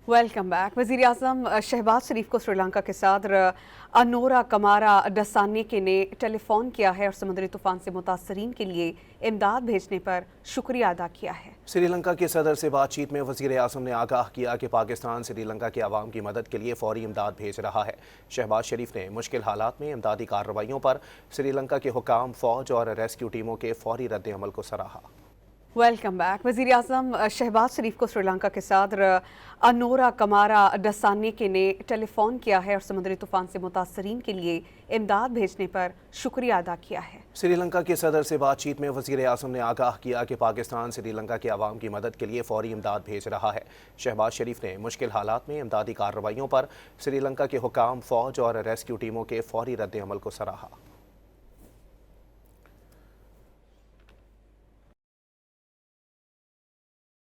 Welcome back. वज़ीर-ए-आज़म शहबाज शरीफ को श्रीलंका के सदर अनोरा कमारा डसान्नेके ने टेलीफोन किया है और समुद्री तूफान से मुतासरीन के लिए इमदाद भेजने पर शुक्रिया अदा किया है। श्रीलंका के सदर से बातचीत में वज़ीर-ए-आज़म ने आगाह किया कि पाकिस्तान श्रीलंका के अवाम की मदद के लिए फौरी इमदाद भेज रहा है। शहबाज शरीफ ने मुश्किल हालात में इमदादी कार्रवाइयों पर श्रीलंका के हुकाम, फौज और रेस्क्यू टीमों के फौरी रद्द-ए-अमल को सराहा। Welcome back. वज़ीर-ए-आज़म शहबाज शरीफ को श्रीलंका के सदर अनोरा कमारा डसान्नेके ने टेलीफोन किया है और समुद्री तूफान से मुतासरीन के लिए इमदाद भेजने पर शुक्रिया अदा किया है। श्रीलंका के सदर से बातचीत में वज़ीर-ए-आज़म ने आगाह किया कि पाकिस्तान श्रीलंका के अवाम की मदद के लिए फौरी इमदाद भेज रहा है। शहबाज शरीफ ने मुश्किल हालात में इमदादी कार्रवाइयों पर श्रीलंका के हुकाम, फौज और रेस्क्यू टीमों के फौरी रद्द-ए-अमल को सराहा।